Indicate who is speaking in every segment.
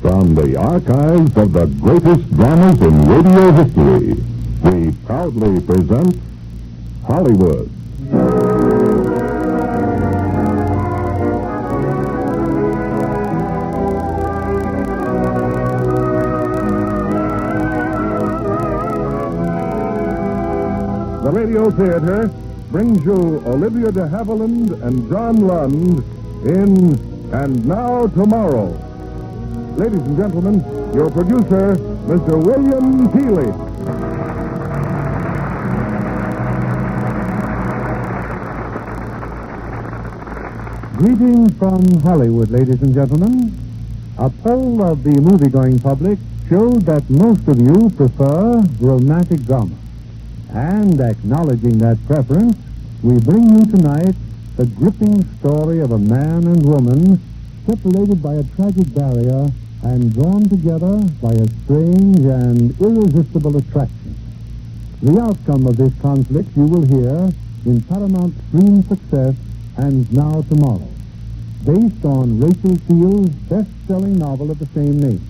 Speaker 1: From the archives of the greatest dramas in radio history, we proudly present Hollywood. The Radio Theatre brings you Olivia de Havilland and John Lund in And Now Tomorrow. Ladies and gentlemen, your producer, Mr. William Keeley.
Speaker 2: Greetings from Hollywood, ladies and gentlemen. A poll of the movie-going public showed that most of you prefer romantic drama. And acknowledging that preference, we bring you tonight the gripping story of a man and woman separated by a tragic barrier and drawn together by a strange and irresistible attraction. The outcome of this conflict you will hear in Paramount's screen success And Now Tomorrow, based on Rachel Field's best-selling novel of the same name.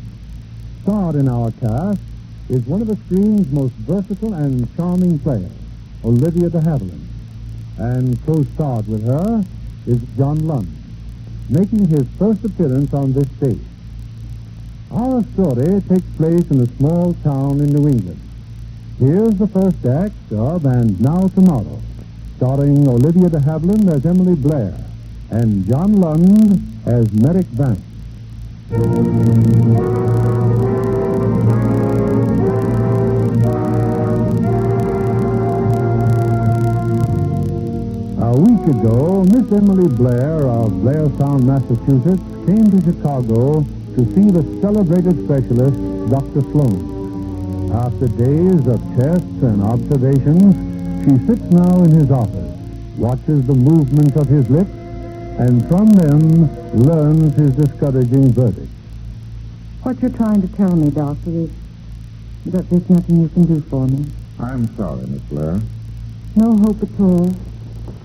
Speaker 2: Starred in our cast is one of the screen's most versatile and charming players, Olivia de Havilland. And co-starred with her is John Lund, making his first appearance on this stage. Our story takes place in a small town in New England. Here's the first act of And Now Tomorrow, starring Olivia de Havilland as Emily Blair and John Lund as Merrick Vance. A week ago, Miss Emily Blair of Blairtown, Massachusetts, came to Chicago to see the celebrated specialist, Dr. Sloan. After days of tests and observations, she sits now in his office, watches the movement of his lips, and from them learns his discouraging verdict.
Speaker 3: What you're trying to tell me, Doctor, is that there's nothing you can do for me.
Speaker 1: I'm sorry, Miss Blair.
Speaker 3: No hope at all.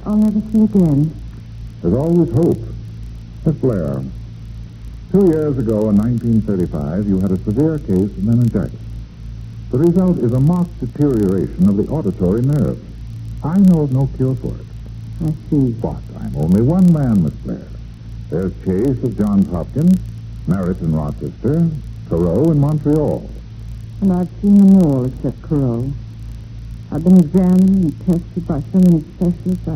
Speaker 3: I'll never see again.
Speaker 1: There's always hope. Miss Blair, 2 years ago in 1935, you had a severe case of meningitis. The result is a marked deterioration of the auditory nerve. I know of no cure for it.
Speaker 3: I see.
Speaker 1: But I'm only one man, Miss Blair. There's Chase of Johns Hopkins, Merritt in Rochester, Thoreau in Montreal.
Speaker 3: And I've seen them all except Corot. I've been examined and tested by so many specialists,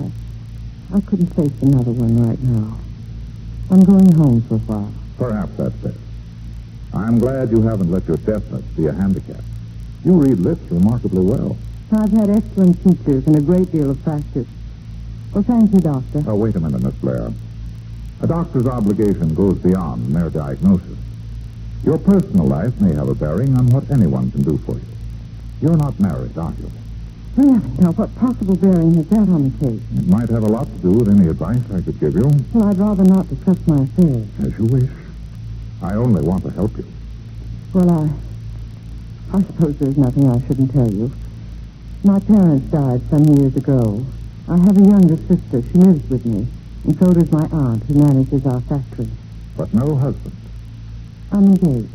Speaker 3: I couldn't face another one right now. I'm going home for a while.
Speaker 1: Perhaps that's best. I'm glad you haven't let your deafness be a handicap. You read lips remarkably well.
Speaker 3: I've had excellent teachers and a great deal of practice. Well, thank you, Doctor.
Speaker 1: Oh, wait a minute, Miss Blair. A doctor's obligation goes beyond mere diagnosis. Your personal life may have a bearing on what anyone can do for you. You're not married, are you?
Speaker 3: Really? Now, what possible bearing has that on the case?
Speaker 1: It might have a lot to do with any advice I could give you.
Speaker 3: Well, I'd rather not discuss my affairs.
Speaker 1: As you wish. I only want to help you.
Speaker 3: Well, I suppose there's nothing I shouldn't tell you. My parents died some years ago. I have a younger sister. She lives with me. And so does my aunt, who manages our factory.
Speaker 1: But no husband.
Speaker 3: I'm engaged.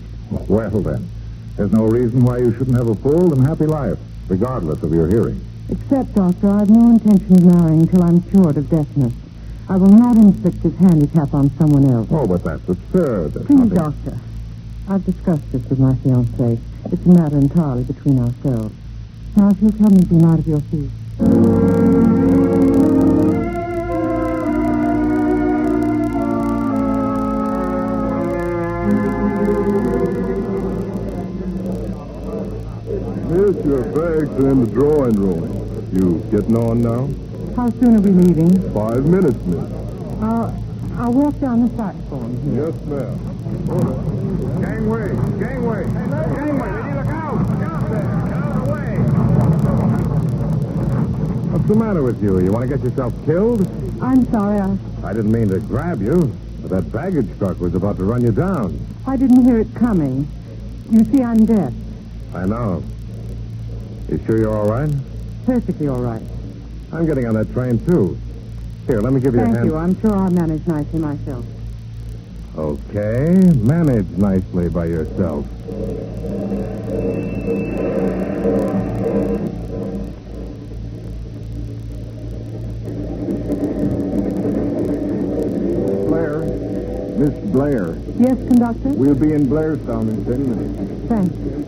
Speaker 1: Well, then, there's no reason why you shouldn't have a full and happy life, regardless of your hearing.
Speaker 3: Except, Doctor, I've no intention of marrying until I'm cured of deafness. I will not inflict this handicap on someone else.
Speaker 1: Oh, but that's absurd. There's
Speaker 3: Please,
Speaker 1: nothing...
Speaker 3: Doctor. I've discussed this with my fiancé. It's a matter entirely between ourselves. Now, if you'll tell me to be out of your feet.
Speaker 4: Miss, your bags are in the drawing room. You getting on now?
Speaker 3: How soon are we leaving?
Speaker 4: 5 minutes, miss.
Speaker 3: I'll walk down the platform here.
Speaker 4: Yes, ma'am.
Speaker 1: Gangway! Gangway! Gangway! Look out! Look out there! Get out of the way!
Speaker 4: What's the matter with you? You want to get yourself killed?
Speaker 3: I'm sorry,
Speaker 4: I didn't mean to grab you, but that baggage truck was about to run you down.
Speaker 3: I didn't hear it coming. You see, I'm deaf.
Speaker 4: I know. You sure you're all right?
Speaker 3: Perfectly all right.
Speaker 4: I'm getting on that train, too. Here, let me give you a hand.
Speaker 3: Thank you. I'm sure I'll manage nicely myself.
Speaker 4: Okay, manage nicely by yourself.
Speaker 1: Blair. Miss Blair.
Speaker 3: Yes, conductor?
Speaker 1: We'll be in Blairtown in 10 minutes.
Speaker 3: Thank you.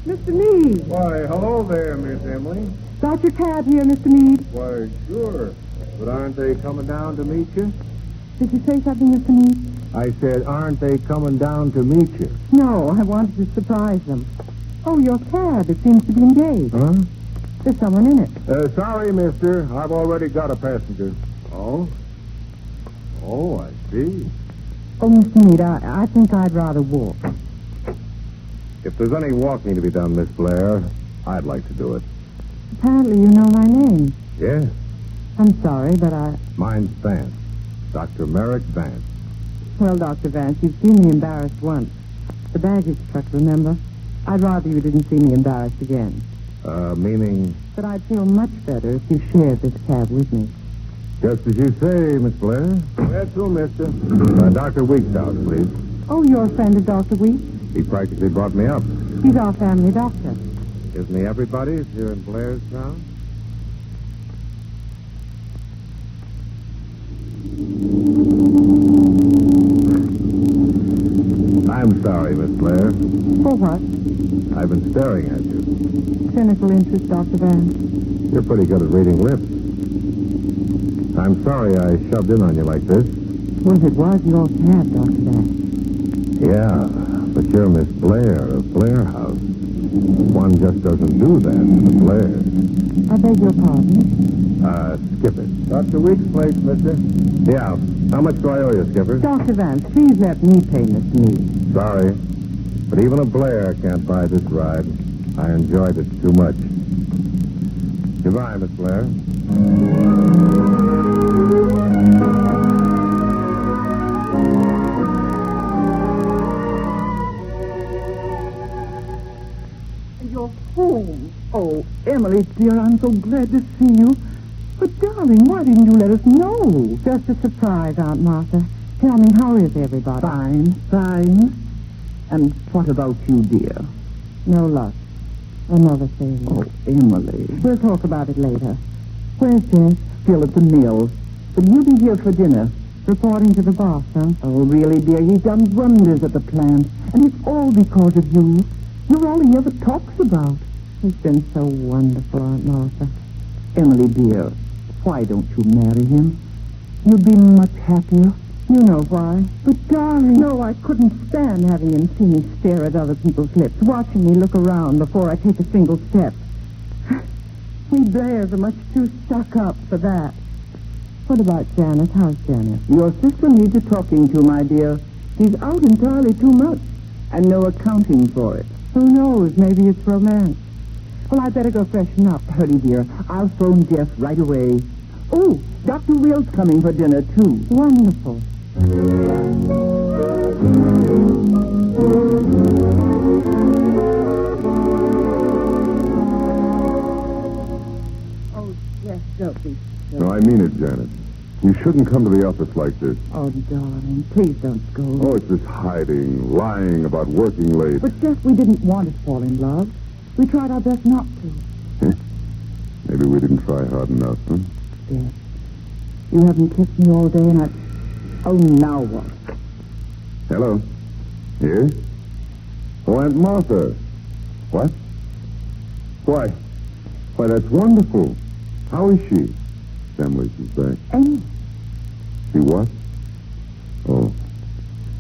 Speaker 3: Mr. Meade.
Speaker 1: Why, hello there, Miss Emily.
Speaker 3: Got your cab here, Mr. Meade?
Speaker 1: Why, sure. But aren't they coming down to meet you?
Speaker 3: Did you say something, Mr. Meade?
Speaker 4: I said, aren't they coming down to meet you?
Speaker 3: No, I wanted to surprise them. Oh, your cab. It seems to be engaged.
Speaker 4: Huh?
Speaker 3: There's someone in it.
Speaker 1: Sorry, mister. I've already got a passenger.
Speaker 4: Oh? Oh, I see.
Speaker 3: Oh, Mr. Meade, I think I'd rather walk.
Speaker 4: If there's any walking to be done, Miss Blair, I'd like to do it.
Speaker 3: Apparently you know my name.
Speaker 4: Yes?
Speaker 3: I'm sorry, but
Speaker 4: Mine's Vance. Dr. Merrick Vance.
Speaker 3: Well, Dr. Vance, you've seen me embarrassed once. The baggage truck, remember? I'd rather you didn't see me embarrassed again.
Speaker 4: Meaning?
Speaker 3: But I'd feel much better if you shared this cab with me.
Speaker 4: Just as you say, Miss Blair.
Speaker 1: That's true, mister.
Speaker 4: Dr. Weeks' house, please.
Speaker 3: Oh, you're a friend of Dr. Weeks?
Speaker 4: He practically brought me up.
Speaker 3: He's our family doctor.
Speaker 4: Isn't he everybody's here in Blairtown? I'm sorry, Miss Blair.
Speaker 3: For what?
Speaker 4: I've been staring at you.
Speaker 3: Cynical interest, Dr. Vance.
Speaker 4: You're pretty good at reading lips. I'm sorry I shoved in on you like this.
Speaker 3: Well, it was your cab, Dr. Vance.
Speaker 4: Yeah, but you're Miss Blair of Blair House. One just doesn't do that to the Blairs.
Speaker 3: I beg your pardon?
Speaker 4: Skip it.
Speaker 1: Dr. Weeks' place, mister.
Speaker 4: Yeah. How much do I owe you, Skipper?
Speaker 3: Dr. Vance, please let me pay Mr. Meade.
Speaker 4: Sorry, but even a Blair can't buy this ride. I enjoyed it too much. Goodbye, Miss Blair.
Speaker 3: You're home. Oh, Emily, dear, I'm so glad to see you. But, darling, why didn't you let us know? Just a surprise, Aunt Martha. Tell me, how is everybody?
Speaker 5: Fine. And what about you, dear?
Speaker 3: No luck. Another failure.
Speaker 5: Oh, Emily.
Speaker 3: We'll talk about it later. Where's Jess?
Speaker 5: Still at the mill. Will you be here for dinner?
Speaker 3: Reporting to the boss, huh?
Speaker 5: Oh, really, dear, he's done wonders at the plant. And it's all because of you. You're all he ever talks about.
Speaker 3: He's been so wonderful, Aunt Martha.
Speaker 5: Emily, dear, why don't you marry him? You'd be much happier.
Speaker 3: You know why.
Speaker 5: But, darling...
Speaker 3: No, I couldn't stand having him see me stare at other people's lips, watching me look around before I take a single step. We Blairs are much too stuck up for that. What about Janet? How's Janet?
Speaker 5: Your sister needs a talking to, my dear. He's out entirely too much, and no accounting for it.
Speaker 3: Who knows? Maybe it's romance. Well, I'd better go freshen up.
Speaker 5: Hurry, dear. I'll phone Jeff right away. Oh, Dr. Will's coming for dinner, too.
Speaker 3: Wonderful. Oh, Jeff, don't be silly.
Speaker 1: No, I mean it, Janet. You shouldn't come to the office like this.
Speaker 3: Oh, darling, please don't scold.
Speaker 1: Oh, it's this hiding, lying about working late.
Speaker 3: But, Jeff, we didn't want to fall in love. We tried our best not to.
Speaker 1: Maybe we didn't try hard enough, huh?
Speaker 3: Yes. You haven't kissed me all day, and I... Oh, now what?
Speaker 1: Hello? Yes? Oh, Aunt Martha. What? Why, that's wonderful. How is she? Emily's back.
Speaker 3: Emily.
Speaker 1: She what? Oh.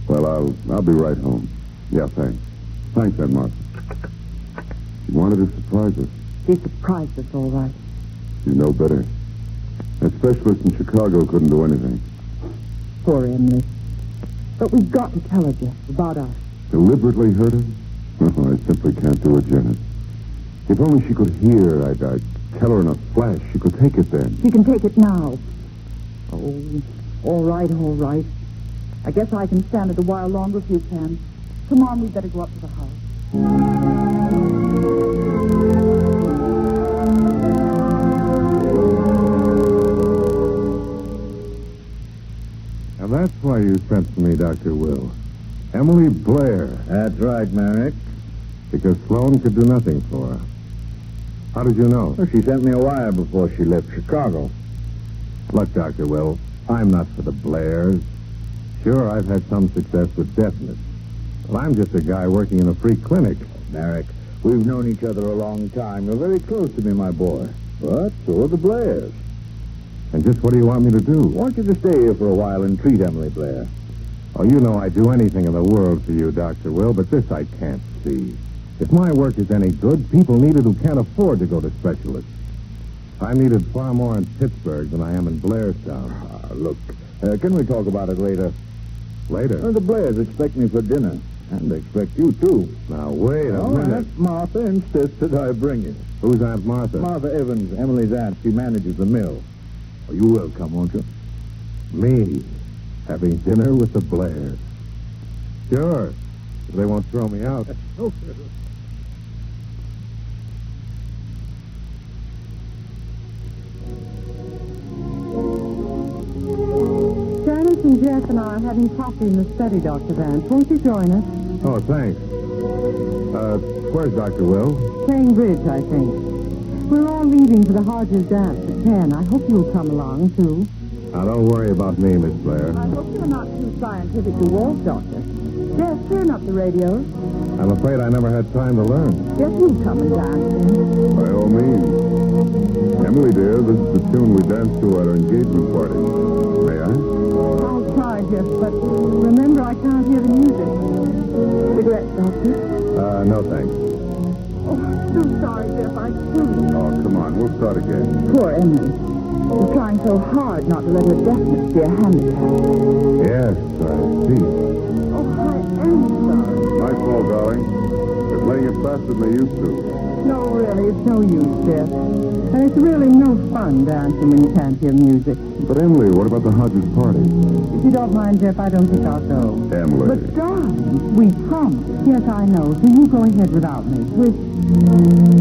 Speaker 1: Well, I'll be right home. Yeah, thanks. Thanks, Aunt Martha. She wanted to surprise us.
Speaker 3: She surprised us all right.
Speaker 1: You know better. That specialist in Chicago couldn't do anything.
Speaker 3: Poor Emily. But we've got to tell her, Jeff, about us.
Speaker 1: Deliberately hurt her? Oh, I simply can't do it, Janet. If only she could hear, I'd tell her in a flash. She could take it then.
Speaker 3: She can take it now. Oh, all right, all right.
Speaker 5: I guess I can stand it a while longer if you can. Come on, we'd better go up to the house.
Speaker 4: And that's why you sent for me, Dr. Will. Emily Blair.
Speaker 6: That's right, Merrick.
Speaker 4: Because Sloan could do nothing for her. How did you know?
Speaker 6: Well, she sent me a wire before she left Chicago.
Speaker 4: Look, Dr. Will, I'm not for the Blairs. Sure, I've had some success with deafness. Well, I'm just a guy working in a free clinic.
Speaker 6: Merrick, we've known each other a long time. You're very close to me, my boy. But so are the Blairs.
Speaker 4: And just what do you want me to do?
Speaker 6: I want you to stay here for a while and treat Emily Blair.
Speaker 4: Oh, you know I'd do anything in the world for you, Dr. Will, but this I can't see. If my work is any good, people need it who can't afford to go to specialists. I'm needed far more in Pittsburgh than I am in Blairtown.
Speaker 6: Look, can we talk about it later?
Speaker 4: Later?
Speaker 6: The Blairs expect me for dinner. And they expect you, too.
Speaker 4: Now, wait a minute.
Speaker 6: Aunt Martha insists that I bring you.
Speaker 4: Who's Aunt Martha?
Speaker 6: Martha Evans, Emily's aunt. She manages the mill. Oh, you will come, won't you?
Speaker 4: Me? Having dinner with the Blairs? Sure. If they won't throw me out.
Speaker 3: Janice and Jeff and I are having coffee in the study, Dr. Vance. Won't you join us?
Speaker 4: Oh, thanks. Where's Dr. Will?
Speaker 3: Playing bridge, I think. We're all leaving for the Hodges dance at 10. I hope you'll come along, too.
Speaker 4: Now, don't worry about me, Miss Blair.
Speaker 5: I hope you're not too scientific to walk, Doctor. Jeff, turn up the radio.
Speaker 4: I'm afraid I never had time to learn.
Speaker 5: Jeff, you come and dance then.
Speaker 1: By all means. Emily, dear, this is the tune we danced to at our engagement party. May I?
Speaker 3: I'll try, Jeff, but remember I can't hear the music.
Speaker 5: Cigarettes, Doctor?
Speaker 4: No, thanks.
Speaker 5: Oh, I'm so sorry, Jeff. I do.
Speaker 1: Oh, come on. We'll start again.
Speaker 5: Poor Emily. She's trying so hard not to let her deafness be a handicap.
Speaker 4: Yes, I see.
Speaker 5: Oh, I am sorry.
Speaker 1: My fault, darling. They're playing it faster than they used to.
Speaker 3: No, really, it's no use, Jeff. And it's really no fun dancing when you can't hear music.
Speaker 1: But, Emily, what about the Hodges party?
Speaker 3: If you don't mind, Jeff, I don't think I'll go.
Speaker 1: Emily.
Speaker 3: But, darling, we promised. Yes, I know. So you go ahead without me.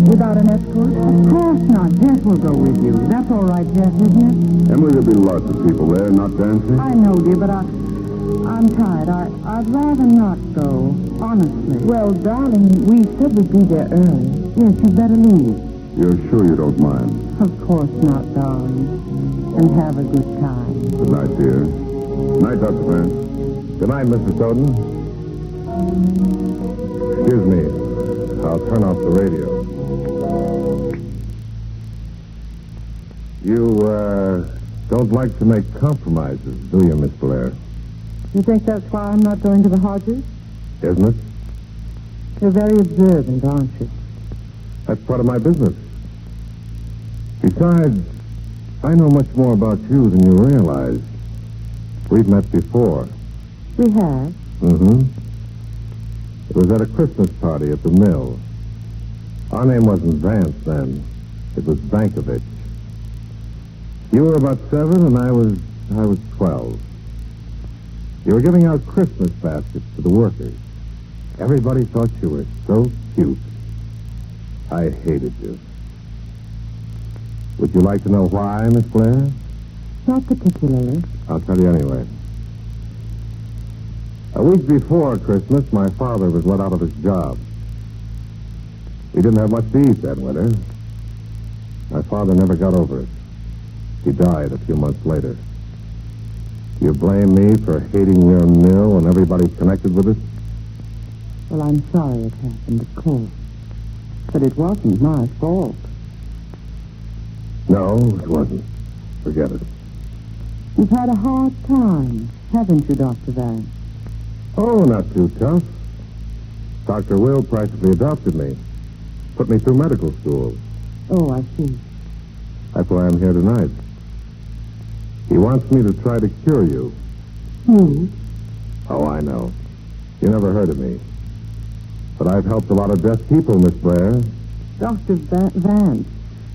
Speaker 3: Without an escort? Of course not. Jeff will go with you. That's all right, Jeff, isn't it?
Speaker 1: Emily, there'll be lots of people there not dancing.
Speaker 3: I know, dear, but I'm tired. I'd rather not go, honestly.
Speaker 5: Well, darling, we said we'd be there early.
Speaker 3: Yes, you'd better leave.
Speaker 1: You're sure you don't mind?
Speaker 3: Of course not, darling. And have a good time.
Speaker 1: Good night, dear. Night, Dr. Vance.
Speaker 4: Good night, Mr. Soden. Excuse me. I'll turn off the radio. You, don't like to make compromises, do you, Miss Blair?
Speaker 3: You think that's why I'm not going to the Hodges?
Speaker 4: Isn't it?
Speaker 3: You're very observant, aren't you?
Speaker 4: That's part of my business. Besides, I know much more about you than you realize. We've met before.
Speaker 3: We have.
Speaker 4: Mm-hmm. It was at a Christmas party at the mill. Our name wasn't Vance then. It was Bankovich. You were about 7 and I was 12. You were giving out Christmas baskets to the workers. Everybody thought you were so cute. I hated you. Would you like to know why, Miss Blair?
Speaker 3: Not particularly.
Speaker 4: I'll tell you anyway. A week before Christmas, my father was let out of his job. We didn't have much to eat that winter. My father never got over it. He died a few months later. You blame me for hating your mill and everybody connected with it?
Speaker 3: Well, I'm sorry it happened, of course. But it wasn't my fault.
Speaker 4: No, it wasn't. Forget it.
Speaker 3: You've had a hard time, haven't you, Dr. Vance?
Speaker 4: Oh, not too tough. Dr. Will practically adopted me. Put me through medical school.
Speaker 3: Oh, I see.
Speaker 4: That's why I'm here tonight. He wants me to try to cure you.
Speaker 3: You?
Speaker 4: Oh, I know. You never heard of me. But I've helped a lot of deaf people, Miss Blair.
Speaker 3: Dr. Vance,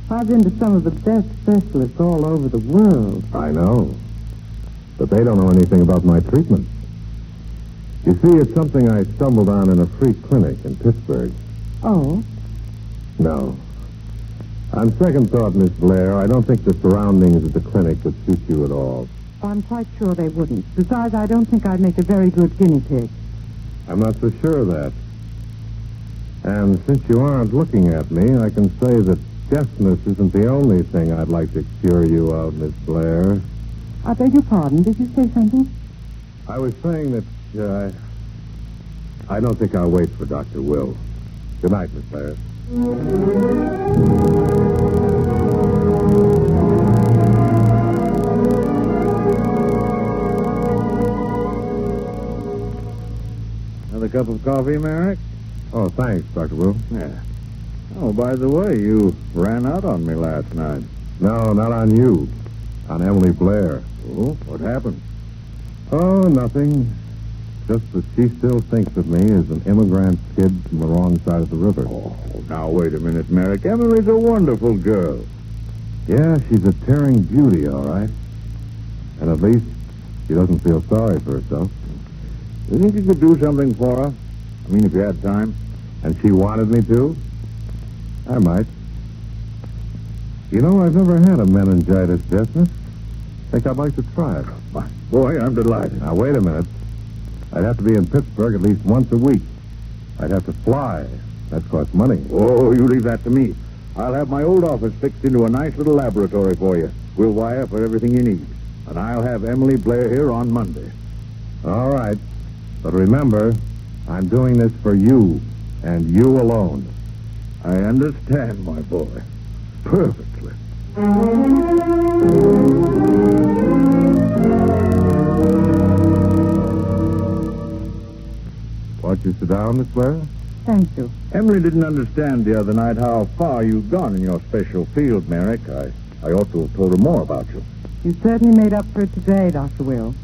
Speaker 3: I've been to some of the best specialists all over the world.
Speaker 4: I know. But they don't know anything about my treatment. You see, it's something I stumbled on in a free clinic in Pittsburgh.
Speaker 3: Oh?
Speaker 4: No. On second thought, Miss Blair, I don't think the surroundings of the clinic would suit you at all.
Speaker 3: I'm quite sure they wouldn't. Besides, I don't think I'd make a very good guinea pig.
Speaker 4: I'm not so sure of that. And since you aren't looking at me, I can say that deafness isn't the only thing I'd like to cure you of, Miss Blair.
Speaker 3: I beg your pardon. Did you say something?
Speaker 4: I was saying that, I don't think I'll wait for Dr. Will. Good night, Miss Blair.
Speaker 6: Another cup of coffee, Merrick?
Speaker 4: Oh, thanks, Dr. Will.
Speaker 6: Yeah. Oh, by the way, you ran out on me last night.
Speaker 4: No, not on you. On Emily Blair.
Speaker 6: Oh, what happened?
Speaker 4: Oh, nothing. Just that she still thinks of me as an immigrant kid from the wrong side of the river.
Speaker 6: Oh, now, wait a minute, Merrick. Emily's a wonderful girl.
Speaker 4: Yeah, she's a tearing beauty, all right. And at least she doesn't feel sorry for herself.
Speaker 6: You think you could do something for her? I mean, if you had time.
Speaker 4: And she wanted me to? I might. You know, I've never had a meningitis deafness. Think I'd like to try it.
Speaker 6: My boy, I'm delighted.
Speaker 4: Now, wait a minute. I'd have to be in Pittsburgh at least once a week. I'd have to fly. That costs money.
Speaker 6: Oh, you leave that to me. I'll have my old office fixed into a nice little laboratory for you. We'll wire for everything you need. And I'll have Emily Blair here on Monday.
Speaker 4: All right. But remember, I'm doing this for you, and you alone.
Speaker 6: I understand, my boy. Perfectly.
Speaker 4: Won't you sit down, Miss Blair?
Speaker 3: Thank you.
Speaker 6: Emily didn't understand the other night how far you've gone in your special field, Merrick. I ought to have told her more about you.
Speaker 3: You certainly made up for it today, Dr. Will.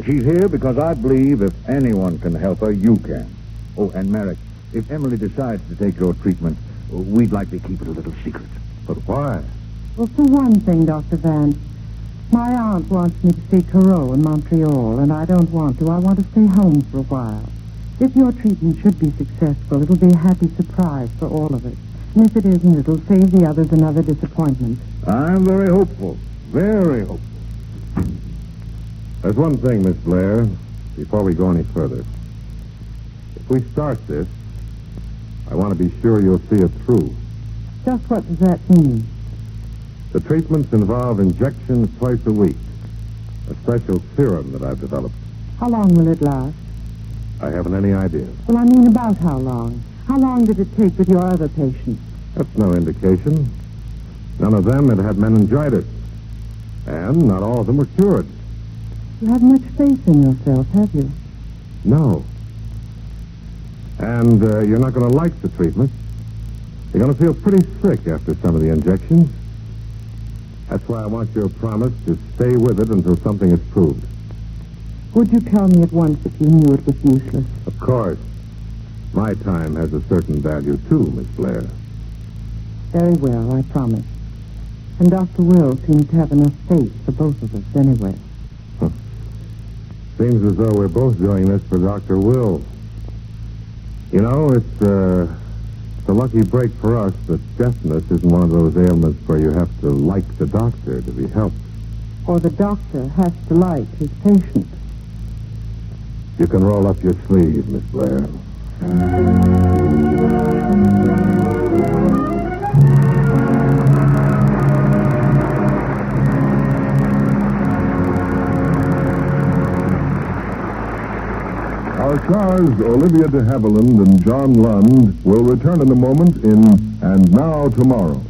Speaker 6: She's here because I believe if anyone can help her, you can. Oh, and Merrick, if Emily decides to take your treatment, we'd like to keep it a little secret.
Speaker 4: But why?
Speaker 3: Well, for one thing, Dr. Vance, my aunt wants me to see Corot in Montreal, and I don't want to. I want to stay home for a while. If your treatment should be successful, it'll be a happy surprise for all of us. And if it isn't, it'll save the others another disappointment.
Speaker 6: I'm very hopeful. Very hopeful.
Speaker 4: There's one thing, Miss Blair, before we go any further. If we start this, I want to be sure you'll see it through.
Speaker 3: Just what does that mean?
Speaker 4: The treatments involve injections twice a week. A special serum that I've developed.
Speaker 3: How long will it last?
Speaker 4: I haven't any idea.
Speaker 3: Well, I mean about how long. How long did it take with your other patients?
Speaker 4: That's no indication. None of them had meningitis. And not all of them were cured.
Speaker 3: You have much faith in yourself, have you?
Speaker 4: No. And you're not going to like the treatment. You're going to feel pretty sick after some of the injections. That's why I want your promise to stay with it until something is proved.
Speaker 3: Would you tell me at once if you knew it was useless?
Speaker 4: Of course. My time has a certain value, too, Miss Blair.
Speaker 3: Very well, I promise. And Dr. Will seems to have enough faith for both of us anyway.
Speaker 4: Seems as though we're both doing this for Dr. Will. You know, it's a lucky break for us that deafness isn't one of those ailments where you have to like the doctor to be helped.
Speaker 3: Or the doctor has to like his patient.
Speaker 4: You can roll up your sleeve, Miss Blair.
Speaker 1: Our stars, Olivia de Havilland and John Lund, will return in a moment in And Now Tomorrow.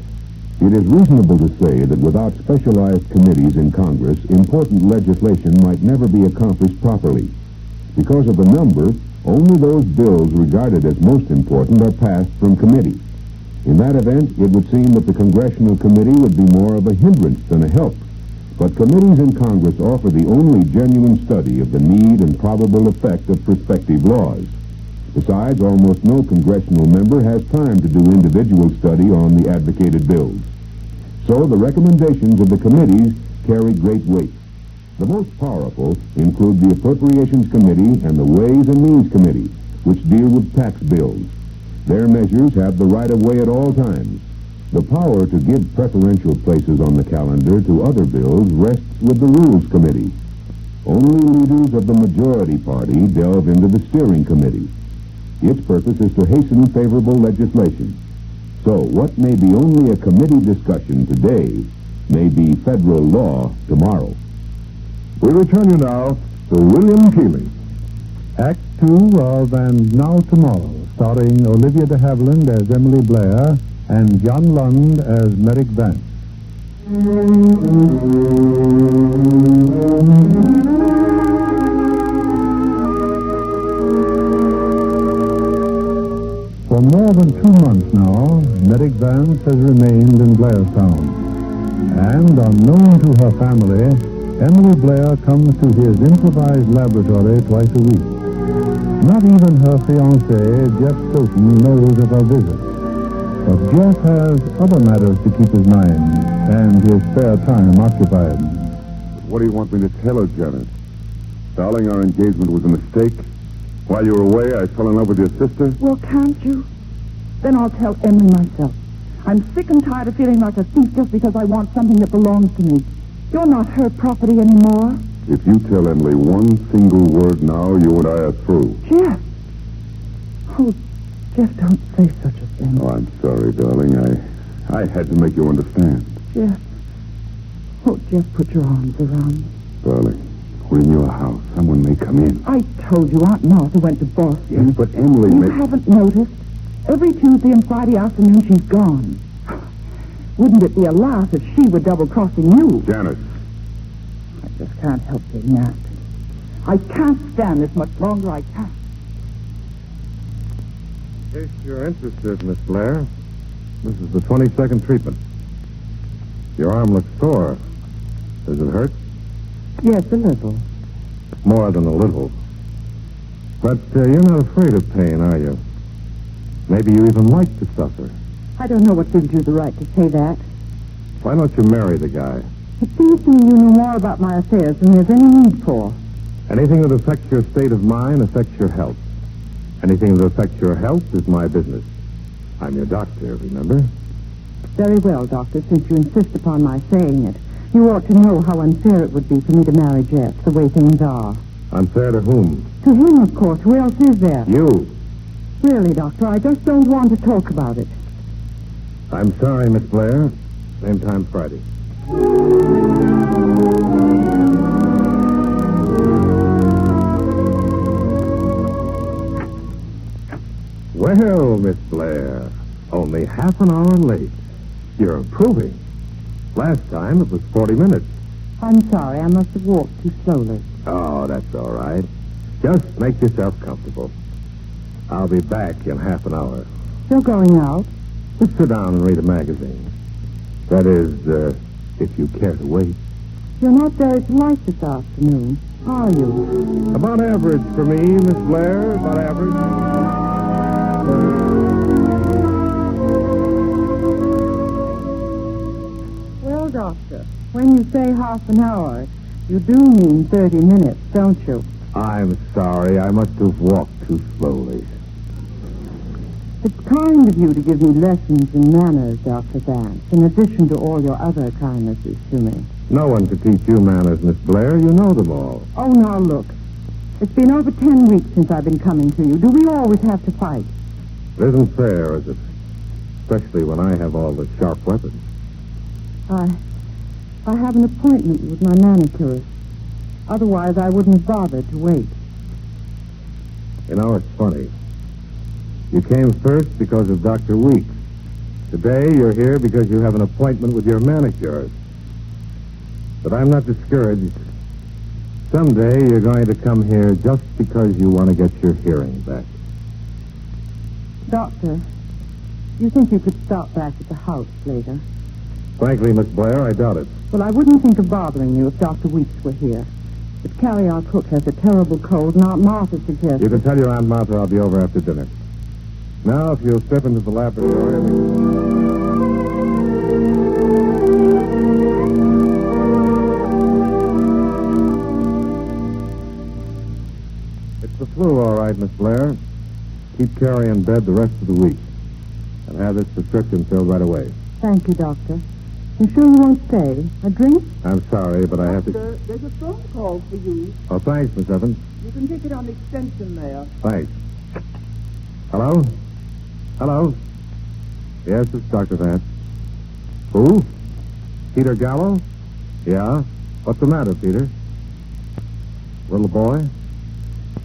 Speaker 7: It is reasonable to say that without specialized committees in Congress, important legislation might never be accomplished properly. Because of the number, only those bills regarded as most important are passed from committee. In that event, it would seem that the Congressional Committee would be more of a hindrance than a help. But committees in Congress offer the only genuine study of the need and probable effect of prospective laws. Besides, almost no congressional member has time to do individual study on the advocated bills. So the recommendations of the committees carry great weight. The most powerful include the Appropriations Committee and the Ways and Means Committee, which deal with tax bills. Their measures have the right-of-way at all times. The power to give preferential places on the calendar to other bills rests with the Rules Committee. Only leaders of the majority party delve into the Steering Committee. Its purpose is to hasten favorable legislation. So what may be only a committee discussion today may be federal law tomorrow.
Speaker 1: We return you now to William Keighley.
Speaker 2: Act 2 of And Now Tomorrow, starring Olivia de Havilland as Emily Blair and John Lund as Merrick Vance. For more than 2 months now, Merrick Vance has remained in Blairtown. And, unknown to her family, Emily Blair comes to his improvised laboratory twice a week. Not even her fiancé, Jeff Stoddard, knows of her visit. But Jeff has other matters to keep his mind and his spare time occupied.
Speaker 4: What do you want me to tell her, Janet? Darling, our engagement was a mistake. While you were away, I fell in love with your sister.
Speaker 5: Well, can't you? Then I'll tell Emily myself. I'm sick and tired of feeling like a thief just because I want something that belongs to me. You're not her property anymore.
Speaker 4: If you tell Emily one single word now, you and I are through.
Speaker 5: Jeff! Oh, Jeff, don't say such a thing.
Speaker 4: Oh, I'm sorry, darling. I had to make you understand.
Speaker 5: Jeff. Oh, Jeff, put your arms around me.
Speaker 4: Darling, we're in your house. Someone may come in.
Speaker 5: I told you Aunt Martha went to Boston.
Speaker 4: Yes, but Emily
Speaker 5: You haven't noticed? Every Tuesday and Friday afternoon she's gone. Wouldn't it be a laugh if she were double-crossing you?
Speaker 4: Janet.
Speaker 5: I just can't help being nasty. I can't stand this much longer. I can't.
Speaker 4: In case you're interested, Miss Blair, this is the 22nd treatment. Your arm looks sore. Does it hurt?
Speaker 5: Yes, a little.
Speaker 4: More than a little. But you're not afraid of pain, are you? Maybe you even like to suffer.
Speaker 5: I don't know what gives you the right to say that.
Speaker 4: Why don't you marry the guy?
Speaker 5: It seems to me you know more about my affairs than there's any need for.
Speaker 4: Anything that affects your state of mind affects your health. Anything that affects your health is my business. I'm your doctor, remember?
Speaker 5: Very well, Doctor, since you insist upon my saying it. You ought to know how unfair it would be for me to marry Jeff, the way things are.
Speaker 4: Unfair to whom?
Speaker 5: To him, of course. Who else is there?
Speaker 4: You.
Speaker 5: Really, Doctor, I just don't want to talk about it.
Speaker 4: I'm sorry, Miss Blair. Same time Friday. Well, Miss Blair, only half an hour late. You're improving. Last time it was 40 minutes.
Speaker 5: I'm sorry. I must have walked too slowly.
Speaker 4: Oh, that's all right. Just make yourself comfortable. I'll be back in half an hour.
Speaker 5: You're going out?
Speaker 4: Just sit down and read a magazine. That is, if you care to wait.
Speaker 5: You're not very polite this afternoon, are you?
Speaker 4: About average for me, Miss Blair. About average.
Speaker 5: Well, Doctor, when you say half an hour, you do mean 30 minutes, don't you?
Speaker 4: I'm sorry. I must have walked too slowly.
Speaker 5: It's kind of you to give me lessons in manners, Dr. Vance, in addition to all your other kindnesses to me.
Speaker 4: No one could teach you manners, Miss Blair. You know them all.
Speaker 5: Oh, now look. It's been over 10 weeks since I've been coming to you. Do we always have to fight?
Speaker 4: It isn't fair, is it? Especially when I have all the sharp weapons.
Speaker 5: I have an appointment with my manicurist. Otherwise, I wouldn't have bothered to wait.
Speaker 4: You know, it's funny. You came first because of Dr. Weeks. Today, you're here because you have an appointment with your manicurist. But I'm not discouraged. Someday, you're going to come here just because you want to get your hearing back.
Speaker 5: Doctor, you think you could stop back at the house later?
Speaker 4: Frankly, Miss Blair, I doubt it.
Speaker 5: Well, I wouldn't think of bothering you if Dr. Weeks were here. But Carrie, our cook, has a terrible cold, and Aunt Martha suggested...
Speaker 4: You can tell your Aunt Martha I'll be over after dinner. Now, if you'll step into the laboratory... the flu, all right, Miss Blair. Keep Carrie in bed the rest of the week. And have this prescription filled right away.
Speaker 3: Thank you, Doctor. You sure you won't stay? A drink?
Speaker 4: I'm sorry, but I have to...
Speaker 5: Doctor, there's a phone call for you.
Speaker 4: Oh, thanks, Miss Evans.
Speaker 5: You can take it on the extension there.
Speaker 4: Thanks. Hello? Hello? Yes, it's Dr. Vance. Who? Peter Gallo? Yeah? What's the matter, Peter? Little boy?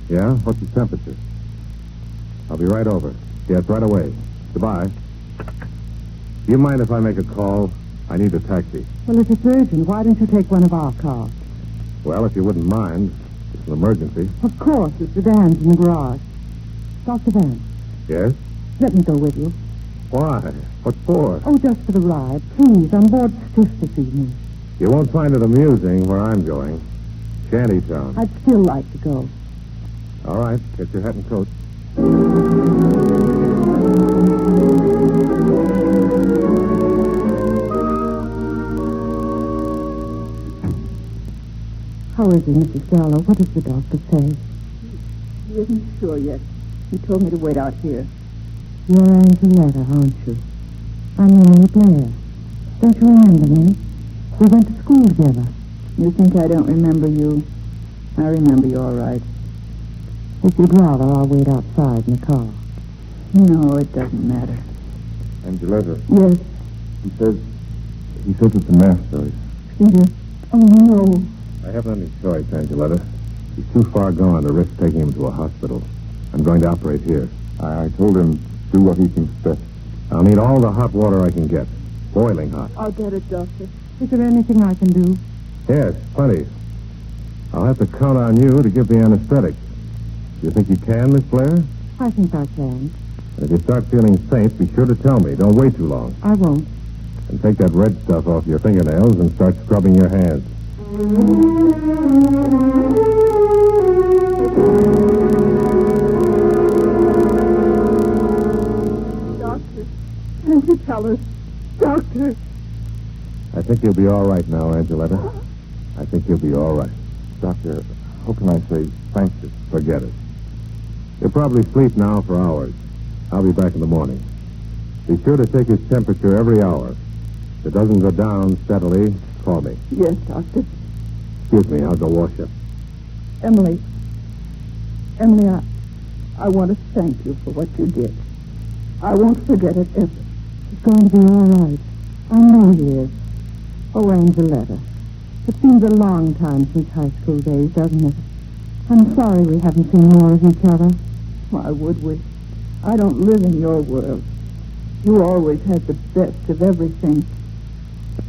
Speaker 4: Yeah? What's his temperature? I'll be right over. Yes, right away. Goodbye. Do you mind if I make a call? I need a taxi.
Speaker 3: Well, if it's urgent, why don't you take one of our cars?
Speaker 4: Well, if you wouldn't mind. It's an emergency.
Speaker 3: Of course, the sedan's in the garage. Dr. Vance,
Speaker 4: Yes?
Speaker 3: let me go with you.
Speaker 4: Why? What for?
Speaker 3: Oh, just for the ride. Please, I'm bored stiff this evening.
Speaker 4: You won't find it amusing where I'm going. Shantytown.
Speaker 3: I'd still like to go.
Speaker 4: All right, get your hat and coat.
Speaker 3: How is he, Mrs. Gallo? What does the doctor say?
Speaker 5: He isn't sure yet. He told me to wait out here.
Speaker 3: You're Angeletta, aren't you? I'm Emily Blair. Don't you remember me? We went to school together.
Speaker 5: You think I don't remember you? I remember you all right.
Speaker 3: If you'd rather, I'll wait outside in the car.
Speaker 5: No, it doesn't matter.
Speaker 4: Angeletta,
Speaker 3: Yes,
Speaker 4: he says it's a mass choice.
Speaker 3: Peter. Oh, no.
Speaker 4: I haven't any choice, Angeletta. He's too far gone to risk taking him to a hospital. I'm going to operate here. I told him do what he thinks best. I'll need all the hot water I can get. Boiling hot.
Speaker 5: I'll get it, Doctor.
Speaker 3: Is there anything I can do?
Speaker 4: Yes, plenty. I'll have to count on you to give the anesthetic. You think you can, Miss Blair?
Speaker 3: I think I can.
Speaker 4: If you start feeling faint, be sure to tell me. Don't wait too long.
Speaker 3: I won't.
Speaker 4: And take that red stuff off your fingernails and start scrubbing your hands.
Speaker 5: Doctor, can't you tell us? Doctor.
Speaker 4: I think you'll be all right now, Angeletta. I think you'll be all right. Doctor, how can I say thank you? Forget it. You'll probably sleep now for hours. I'll be back in the morning. Be sure to take his temperature every hour. If it doesn't go down steadily, call me.
Speaker 5: Yes, Doctor.
Speaker 4: Excuse me, I'll go wash you.
Speaker 5: Emily, I want to thank you for what you did. I won't forget it ever.
Speaker 3: It's going to be all right. I know he is. Oh, Angeletta. It seems a long time since high school days, doesn't it? I'm sorry we haven't seen more of each other.
Speaker 5: Why would we? I don't live in your world. You always had the best of everything.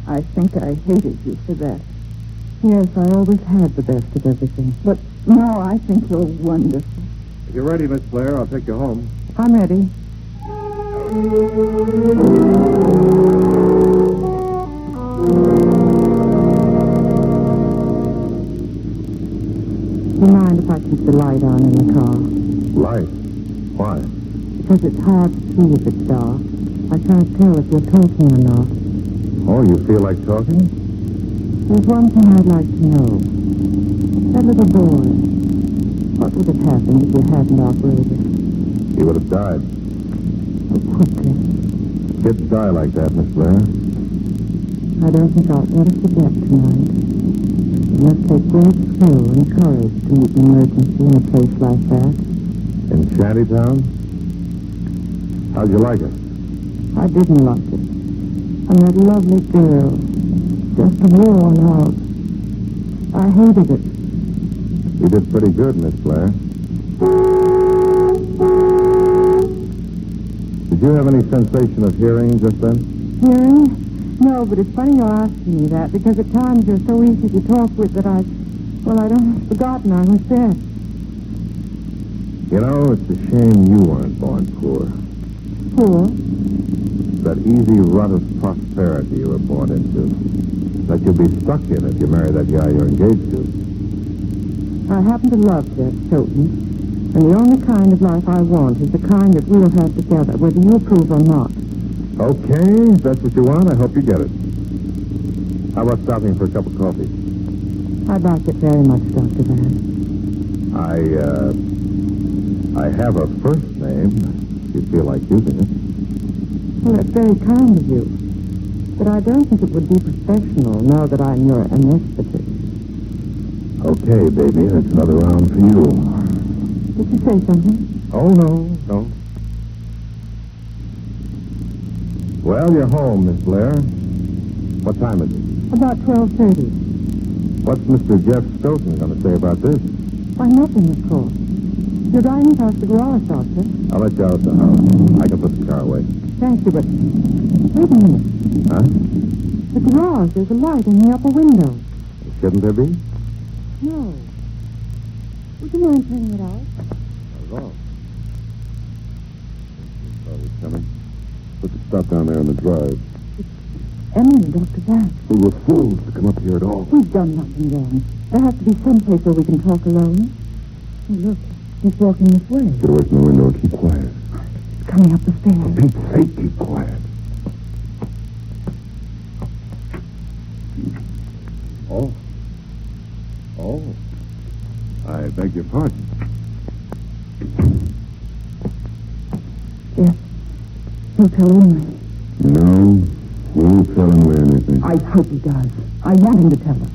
Speaker 5: I think I hated you for that.
Speaker 3: Yes, I always had the best of everything.
Speaker 5: But now I think you're wonderful.
Speaker 4: If you're ready, Miss Blair, I'll take you home.
Speaker 3: I'm ready. Do you mind if I keep the light on in the car?
Speaker 4: Light? Why?
Speaker 3: Because it's hard to see if it's dark. I can't tell if you're talking or not.
Speaker 4: Oh, you feel like talking?
Speaker 3: There's one thing I'd like to know. That little boy, what would have happened if you hadn't operated?
Speaker 4: He would have died.
Speaker 3: So quickly.
Speaker 4: Kids die like that, Miss Blair.
Speaker 3: I don't think I'll ever forget tonight. It must take great skill and courage to meet an emergency in a place like that.
Speaker 4: In Shantytown? How'd you like it?
Speaker 3: I didn't like it. And that lovely girl, just worn out. I hated it.
Speaker 4: You did pretty good, Miss Blair. Did you have any sensation of hearing just then?
Speaker 3: Hearing? No, but it's funny you're asking me that, because at times you're so easy to talk with that I've forgotten I was dead.
Speaker 4: You know, it's a shame you weren't born poor.
Speaker 3: Poor?
Speaker 4: That easy rut of prosperity you were born into. That you'll be stuck in if you marry that guy you're engaged to.
Speaker 3: I happen to love Jeff Stoughton. And the only kind of life I want is the kind that we'll have together, whether you approve or not.
Speaker 4: Okay, if that's what you want, I hope you get it. How about stopping for a cup of coffee?
Speaker 3: I'd like it very much, Dr. Van.
Speaker 4: I have a first name, if you feel like using it.
Speaker 3: Well, that's very kind of you. But I don't think it would be professional now that I'm your anesthetist.
Speaker 4: Okay, baby, that's another round for you.
Speaker 3: Did you say something?
Speaker 4: Oh, no. Well, you're home, Miss Blair. What time is it?
Speaker 3: About 12:30.
Speaker 4: What's Mr. Jeff Stoddard going to say about this?
Speaker 3: Why, nothing, of course. You're driving past the garage, Doctor.
Speaker 4: I'll let you out of the house. I can put the car away.
Speaker 3: Thank you, but wait a minute.
Speaker 4: Huh?
Speaker 3: The garage, there's a light in the upper window.
Speaker 4: Shouldn't there be?
Speaker 3: No. Would you mind turning it out?
Speaker 4: Not at all. He's coming. Put the stuff down there in the drive.
Speaker 3: Emily, Dr. Vance.
Speaker 4: We were fools to come up here at all.
Speaker 3: We've done nothing wrong. There has to be some place where we can talk alone. Oh, look, he's walking this way.
Speaker 7: Get away from the window and keep quiet.
Speaker 3: He's coming up the stairs.
Speaker 7: For Pete's sake, keep quiet.
Speaker 4: Oh. I beg your pardon.
Speaker 3: Yes. He'll tell Emily.
Speaker 7: No, won't tell him anything.
Speaker 3: I hope he does. I want him to tell us.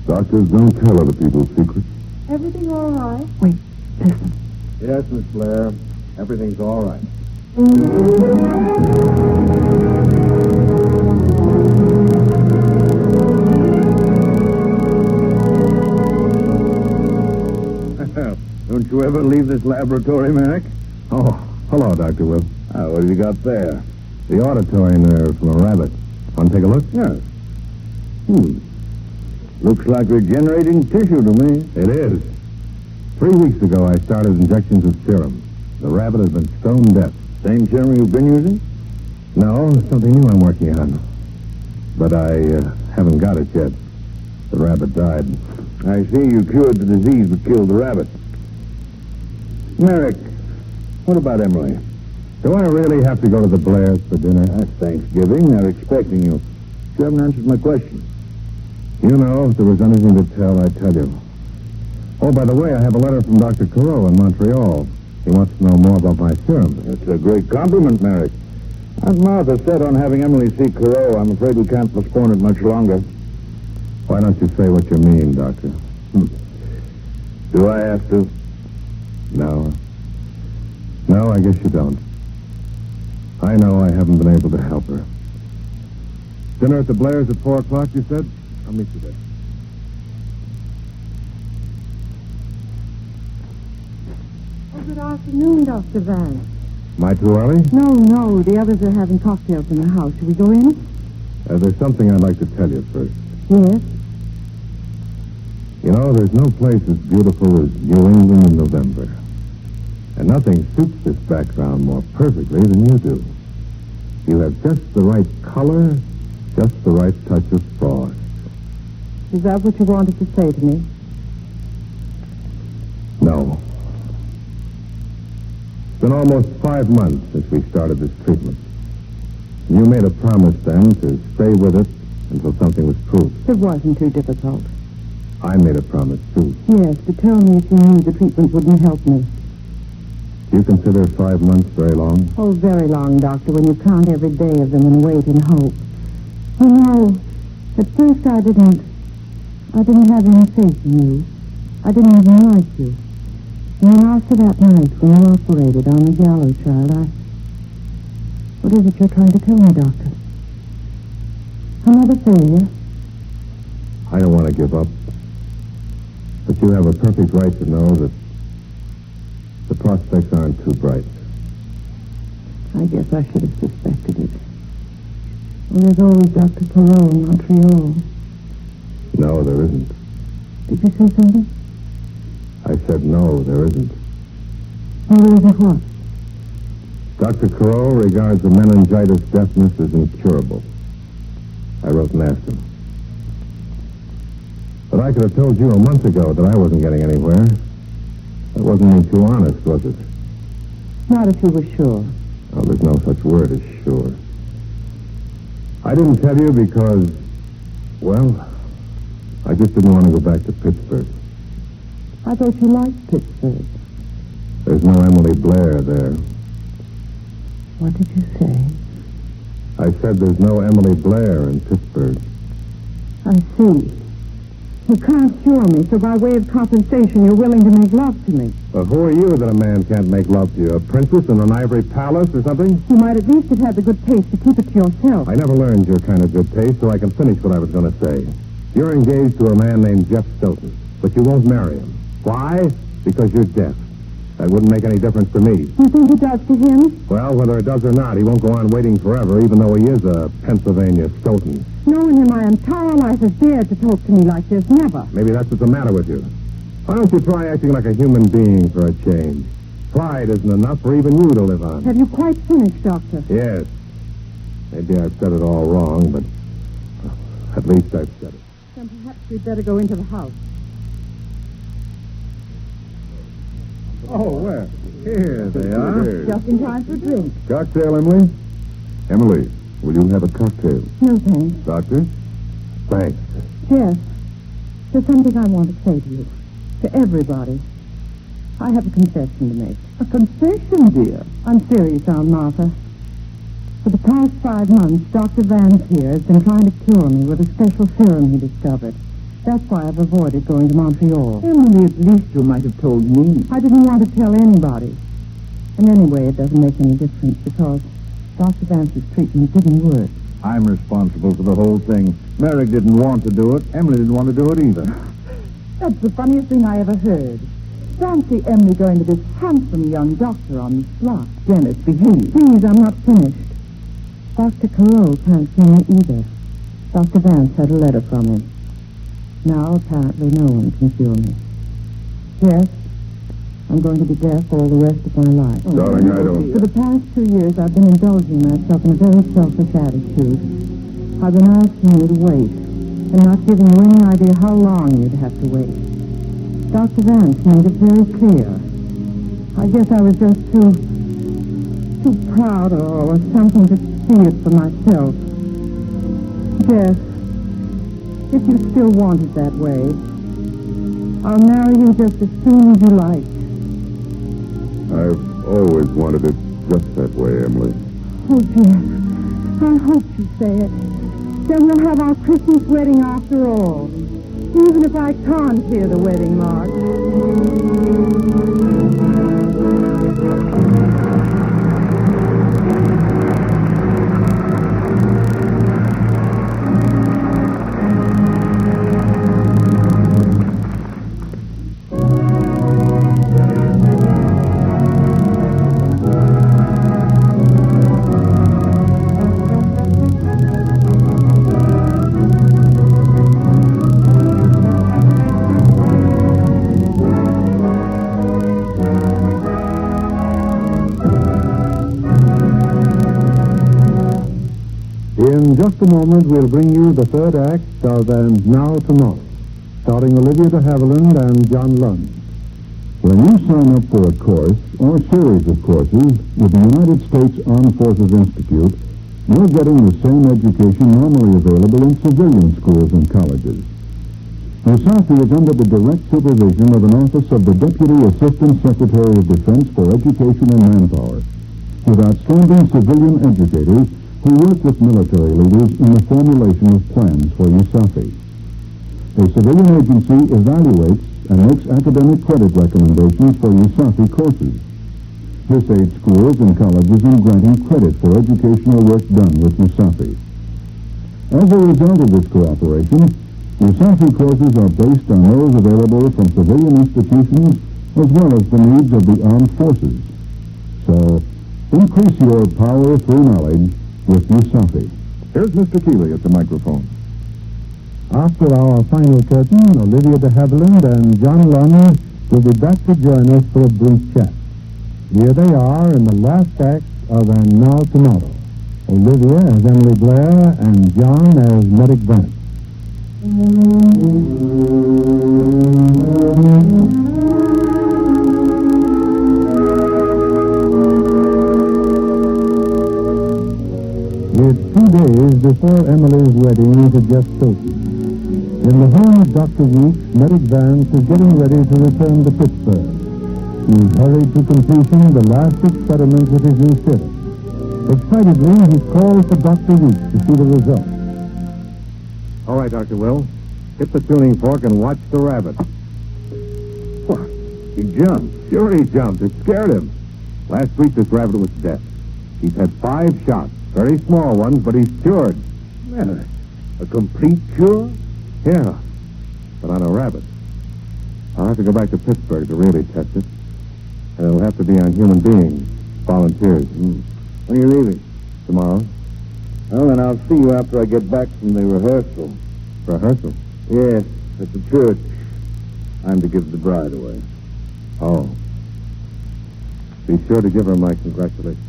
Speaker 7: Doctors don't tell other people's secrets.
Speaker 3: Everything all right? Wait, listen.
Speaker 4: Yes, Miss Blair. Everything's all right.
Speaker 6: Don't you ever leave this laboratory, Merrick?
Speaker 4: Oh, hello, Dr. Will.
Speaker 6: What have you got there?
Speaker 4: The auditory nerve from a rabbit. Want to take a look?
Speaker 6: Yes. Looks like regenerating tissue to me.
Speaker 4: It is. 3 weeks ago, I started injections of serum. The rabbit has been stone deaf.
Speaker 6: Same serum you've been using?
Speaker 4: No, something new I'm working on. But I haven't got it yet. The rabbit died.
Speaker 6: I see you cured the disease but killed the rabbit. Merrick, what about Emily?
Speaker 4: Do I really have to go to the Blairs for dinner?
Speaker 6: That's Thanksgiving. They're expecting you. You haven't answered my question.
Speaker 4: You know, if there was anything to tell, I'd tell you. Oh, by the way, I have a letter from Dr. Carreau in Montreal. He wants to know more about my serum.
Speaker 6: That's a great compliment, Merrick. Aunt Martha set on having Emily see Carreau. I'm afraid we can't postpone it much longer.
Speaker 4: Why don't you say what you mean, Doctor?
Speaker 6: Do I have to?
Speaker 4: No, I guess you don't. I know I haven't been able to help her. Dinner at the Blairs at 4 o'clock, you said? I'll meet you there.
Speaker 3: Oh, good afternoon, Dr. Vance.
Speaker 4: Am I too early?
Speaker 3: No, the others are having cocktails in the house. Shall we go in?
Speaker 4: There's something I'd like to tell you first.
Speaker 3: Yes.
Speaker 4: You know, there's no place as beautiful as New England in November. And nothing suits this background more perfectly than you do. You have just the right color, just the right touch of frost.
Speaker 3: Is that what you wanted to say to me?
Speaker 4: No. It's been almost 5 months since we started this treatment. You made a promise then to stay with it until something was proved.
Speaker 3: It wasn't too difficult.
Speaker 4: I made a promise, too.
Speaker 3: Yes, to tell me if you knew the treatment wouldn't help me.
Speaker 4: Do you consider 5 months very long?
Speaker 3: Oh, very long, Doctor, when you count every day of them and wait and hope. You know, at first I didn't have any faith in you. I didn't even like you. And then after that night when you operated on the gallows child, what is it you're trying to tell me, Doctor? Another failure?
Speaker 4: I don't want to give up. But you have a perfect right to know that the prospects aren't too bright.
Speaker 3: I guess I should have suspected it. Well, there's always Dr. Carreau in Montreal.
Speaker 4: No, there isn't.
Speaker 3: Did you say something?
Speaker 4: I said no, there isn't.
Speaker 3: Oh, there isn't what?
Speaker 4: Dr. Carreau regards the meningitis deafness as incurable. I wrote and asked him. But I could have told you a month ago that I wasn't getting anywhere. That wasn't being too honest, was it?
Speaker 3: Not if you were sure.
Speaker 4: Oh, there's no such word as sure. I didn't tell you because, well, I just didn't want to go back to Pittsburgh.
Speaker 3: I thought you liked Pittsburgh.
Speaker 4: There's no Emily Blair there.
Speaker 3: What did you say?
Speaker 4: I said there's no Emily Blair in Pittsburgh.
Speaker 3: I see. You can't cure me, so by way of compensation, you're willing to make love to me.
Speaker 4: But who are you that a man can't make love to you? A princess in an ivory palace or something?
Speaker 3: You might at least have had the good taste to keep it to yourself.
Speaker 4: I never learned your kind of good taste, so I can finish what I was going to say. You're engaged to a man named Jeff Stoddard, but you won't marry him. Why? Because you're deaf. That wouldn't make any difference to me.
Speaker 3: You think it does to him?
Speaker 4: Well, whether it does or not, he won't go on waiting forever, even though he is a Pennsylvania Stoughton.
Speaker 3: Knowing him my entire life has dared to talk to me like this. Never.
Speaker 4: Maybe that's what's the matter with you. Why don't you try acting like a human being for a change? Pride isn't enough for even you to live on.
Speaker 3: Have you quite finished, Doctor?
Speaker 4: Yes. Maybe I've said it all wrong, but at least I've said it.
Speaker 3: Then perhaps we'd better go into the house.
Speaker 4: Oh, where? Here they are.
Speaker 3: Just in time for a drink.
Speaker 4: Cocktail, Emily? Emily, will you have a cocktail?
Speaker 3: No, thanks.
Speaker 4: Doctor? Thanks.
Speaker 3: Jeff, there's something I want to say to you. To everybody. I have a confession to make.
Speaker 5: A confession, dear?
Speaker 3: I'm serious, Aunt Martha. For the past 5 months, Dr. Vance here has been trying to cure me with a special serum he discovered. That's why I've avoided going to Montreal.
Speaker 5: Emily, at least you might have told me.
Speaker 3: I didn't want to tell anybody. And anyway, it doesn't make any difference because Dr. Vance's treatment didn't work.
Speaker 6: I'm responsible for the whole thing. Merrick didn't want to do it. Emily didn't want to do it either.
Speaker 5: That's the funniest thing I ever heard. Fancy Emily going to this handsome young doctor on the slot. Dennis, behave.
Speaker 3: Please, I'm not finished. Dr. Carroll can't see me either. Dr. Vance had a letter from him. Now, apparently, no one can cure me. Yes, I'm going to be deaf all the rest of my life.
Speaker 4: Darling, I don't...
Speaker 3: For the past 2 years, I've been indulging myself in a very selfish attitude. I've been asking you to wait, and not giving you any idea how long you'd have to wait. Dr. Vance made it very clear. I guess I was just too proud or something to see it for myself. Jeff, if you still want it that way, I'll marry you just as soon as you like.
Speaker 4: I've always wanted it just that way, Emily.
Speaker 3: Oh, Jeff, I hope you say it. Then we'll have our Christmas wedding after all. Even if I can't hear the wedding march.
Speaker 2: In just a moment, we'll bring you the third act of And Now Tomorrow, starring Olivia de Havilland and John Lund.
Speaker 7: When you sign up for a course or series of courses with the United States Armed Forces Institute, you're getting the same education normally available in civilian schools and colleges. USAFI is under the direct supervision of an office of the Deputy Assistant Secretary of Defense for Education and Manpower, with outstanding civilian educators who work with military leaders in the formulation of plans for USAFI. A civilian agency evaluates and makes academic credit recommendations for USAFI courses. This aids schools and colleges in granting credit for educational work done with USAFI. As a result of this cooperation, USAFI courses are based on those available from civilian institutions as well as the needs of the armed forces. So, increase your power through knowledge with USAFI.
Speaker 4: Here's Mr. Keeley at the microphone.
Speaker 2: After our final curtain, Olivia de Havilland and John Lund will be back to join us for a brief chat. Here they are in the last act of And Now Tomorrow. Olivia as Emily Blair and John as Medic Vance. It's 2 days before Emily's wedding to Jeff Stoddard. In the home of Dr. Weeks, Medic Vance is getting ready to return to Pittsburgh. He hurried to completion the last experiments with his new serum. Excitedly, he called for Dr. Weeks to see the result.
Speaker 4: All right, Dr. Will. Hit the tuning fork and watch the rabbit.
Speaker 6: What? He jumped.
Speaker 4: Sure he jumped. It scared him. Last week, this rabbit was dead. He's had 5 shots. Very small ones, but he's cured.
Speaker 6: Well, a complete cure?
Speaker 4: Yeah, but on a rabbit. I'll have to go back to Pittsburgh to really test it. And it'll have to be on human beings, volunteers.
Speaker 6: When are you leaving?
Speaker 4: Tomorrow.
Speaker 6: Well, then I'll see you after I get back from the rehearsal.
Speaker 4: Rehearsal?
Speaker 6: Yes, at the church. I'm to give the bride away.
Speaker 4: Oh. Be sure to give her my congratulations.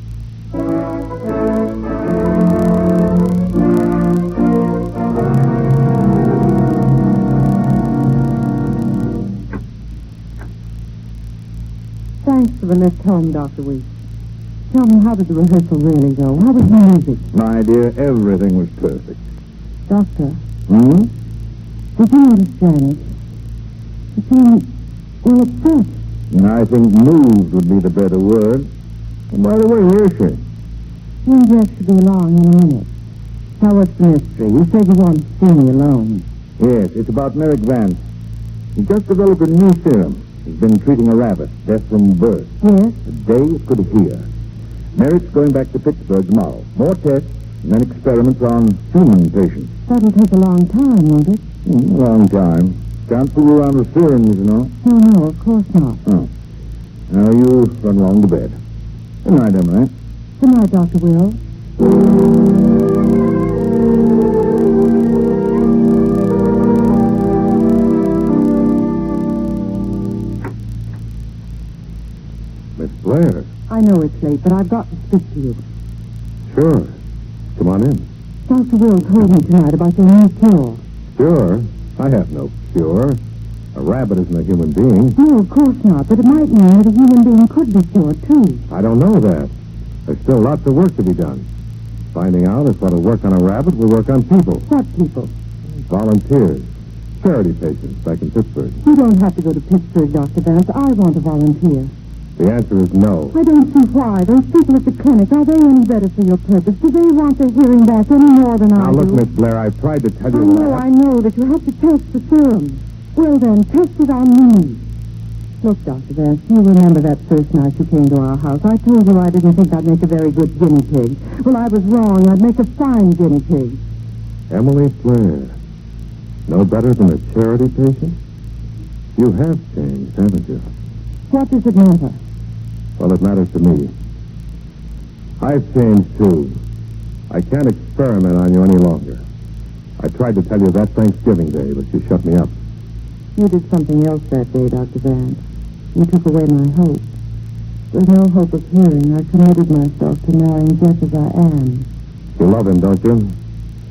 Speaker 3: Thanks for the lift home, Dr. Weeks. Tell me, how did the rehearsal really go? How was the music?
Speaker 6: My dear, everything was perfect.
Speaker 3: Doctor,
Speaker 6: Hmm?
Speaker 3: did you notice Janet? She seemed, well, upset.
Speaker 6: I think moved would be the better word. And by the way, where is she?
Speaker 3: You and Jeff should be along in a minute. Now, what's the mystery? You said you wanted to see me alone.
Speaker 6: Yes, it's about Merrick Vance. He just developed a new serum. He's been treating a rabbit, deaf from birth.
Speaker 3: Yes?
Speaker 6: The day it could hear. Merrick's going back to Pittsburgh tomorrow. More tests, and then experiments on human patients.
Speaker 3: That'll take a long time, won't it?
Speaker 6: Long time. Can't fool around with serums, you know.
Speaker 3: No, of course not.
Speaker 6: Oh. Now you run along to bed. Good night, Emily.
Speaker 3: Good night, Dr. Will.
Speaker 4: Miss Blair.
Speaker 3: I know it's late, but I've got to speak to you.
Speaker 4: Sure. Come on in.
Speaker 3: Dr. Will told me tonight about your new cure.
Speaker 4: Sure. I have no cure. A rabbit isn't a human being.
Speaker 3: No, of course not, but it might mean that a human being could be cured, too.
Speaker 4: I don't know that. There's still lots of work to be done. Finding out if what'll work on a rabbit will work on people.
Speaker 3: What people?
Speaker 4: Volunteers. Charity patients back in Pittsburgh.
Speaker 3: You don't have to go to Pittsburgh, Dr. Vance. I want to volunteer.
Speaker 4: The answer is no.
Speaker 3: I don't see why. Those people at the clinic, are they any better for your purpose? Do they want their hearing back any more than I
Speaker 4: Now,
Speaker 3: do?
Speaker 4: look, Miss Blair, I've tried to tell you...
Speaker 3: I know that you have to test the serum. Well, then, test it on me. Look, Dr. Vance, you remember that first night you came to our house. I told you I didn't think I'd make a very good guinea pig. Well, I was wrong. I'd make a fine guinea pig.
Speaker 4: Emily Blair. No better than a charity patient? You have changed, haven't you?
Speaker 3: What does it matter?
Speaker 4: Well, it matters to me. I've changed, too. I can't experiment on you any longer. I tried to tell you that Thanksgiving Day, but you shut me up.
Speaker 3: You did something else that day, Dr. Vance. You took away my hope. With no hope of hearing, I committed myself to marrying Jeff as I am.
Speaker 4: You love him, don't you?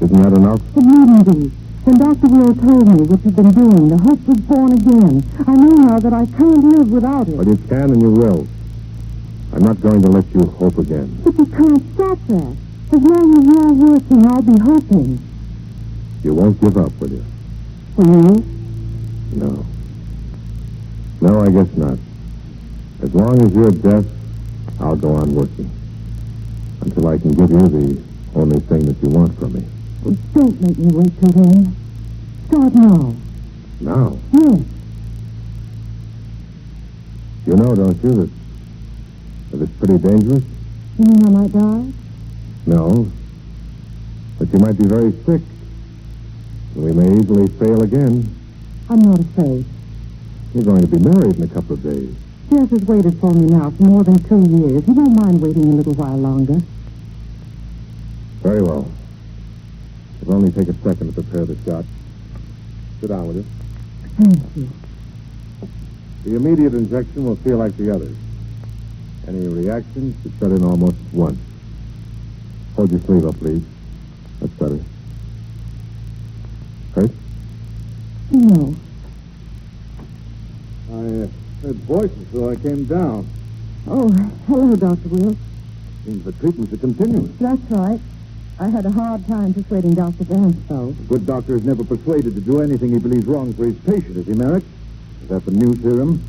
Speaker 4: Isn't that enough?
Speaker 3: It needn't be. When Dr. Will told me what you've been doing, the hope was born again. I know now that I can't live without it.
Speaker 4: Well, you can and you will. I'm not going to let you hope again.
Speaker 3: But you can't stop that. As long as you're working, I'll be hoping.
Speaker 4: You won't give up, will you?
Speaker 3: Will you?
Speaker 4: No. No, I guess not. As long as you're deaf, I'll go on working. Until I can give you the only thing that you want from me.
Speaker 3: Well, don't make me wait till then. Start now.
Speaker 4: Now?
Speaker 3: Yes.
Speaker 4: You know, don't you, that it's pretty dangerous?
Speaker 3: You mean I might die?
Speaker 4: No. But you might be very sick. And we may easily fail again.
Speaker 3: I'm not afraid.
Speaker 4: You're going to be married in a couple of days.
Speaker 3: Jeff has waited for me now for more than 2 years. He won't mind waiting a little while longer.
Speaker 4: Very well. It'll only take a second to prepare the shot. Sit down, will you?
Speaker 3: Thank you.
Speaker 4: The immediate injection will feel like the others. Any reactions should set in almost once. Hold your sleeve up, please. That's better. Hurt?
Speaker 3: No.
Speaker 6: I heard voices, so I came down.
Speaker 3: Oh, hello, Dr. Will.
Speaker 6: Seems the treatments are continuing.
Speaker 3: That's right. I had a hard time persuading Dr. Vance, though.
Speaker 6: A good doctor is never persuaded to do anything he believes wrong for his patient, is he, Merrick? Is that the new serum?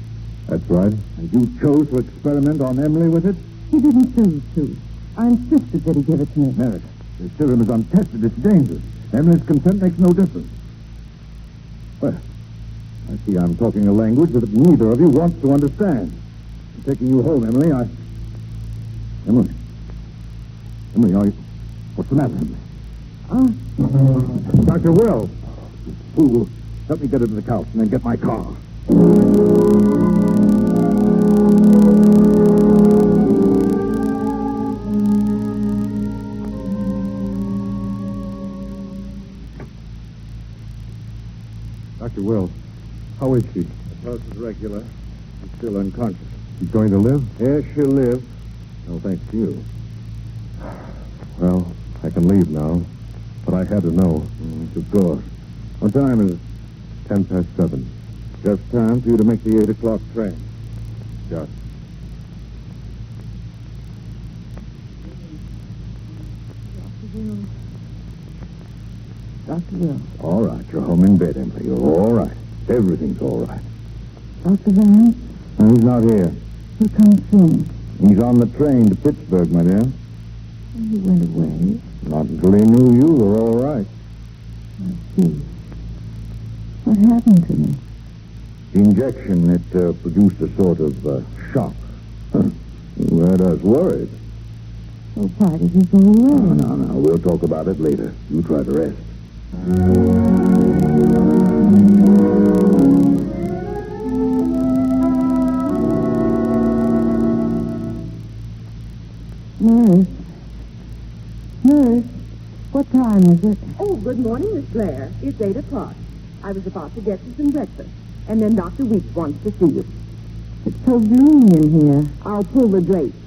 Speaker 4: That's right.
Speaker 6: And you chose to experiment on Emily with it?
Speaker 3: He didn't choose to. I insisted that he give it to me.
Speaker 6: Merrick, the serum is untested. It's dangerous. Emily's consent makes no difference. Well, I see I'm talking a language that neither of you wants to understand. I'm taking you home, Emily. Emily, are you... What's the matter, Emily? Dr. Will. Fool. Help me get her to the couch and then get my car.
Speaker 4: Dr. Will, how is she?
Speaker 6: The pulse is regular. She's still unconscious.
Speaker 4: She's going to live?
Speaker 6: Yes, she'll live. No thanks to you.
Speaker 4: Well, I can leave now. But I had to know.
Speaker 6: Of course. What time is it?
Speaker 4: 7:10.
Speaker 6: Just time for you to make the 8 o'clock train.
Speaker 4: Just.
Speaker 3: Dr. Will.
Speaker 6: All right. You're home in bed, Emily. You're all right. Everything's all right.
Speaker 3: Dr. Vance?
Speaker 6: No, he's not here.
Speaker 3: He'll come soon.
Speaker 6: He's on the train to Pittsburgh, my dear.
Speaker 3: He went away.
Speaker 6: Not until he knew you were all right.
Speaker 3: I see. What happened to me?
Speaker 6: The injection, it produced a sort of shock. You had us worried.
Speaker 3: So why did he go away?
Speaker 6: No. We'll talk about it later. You try to rest.
Speaker 3: Nurse, what time is it?
Speaker 8: Oh, good morning, Miss Blair. It's 8 o'clock. I was about to get you some breakfast. And then Dr. Weeks wants to see you.
Speaker 3: It's so gloomy in here.
Speaker 8: I'll pull the drapes.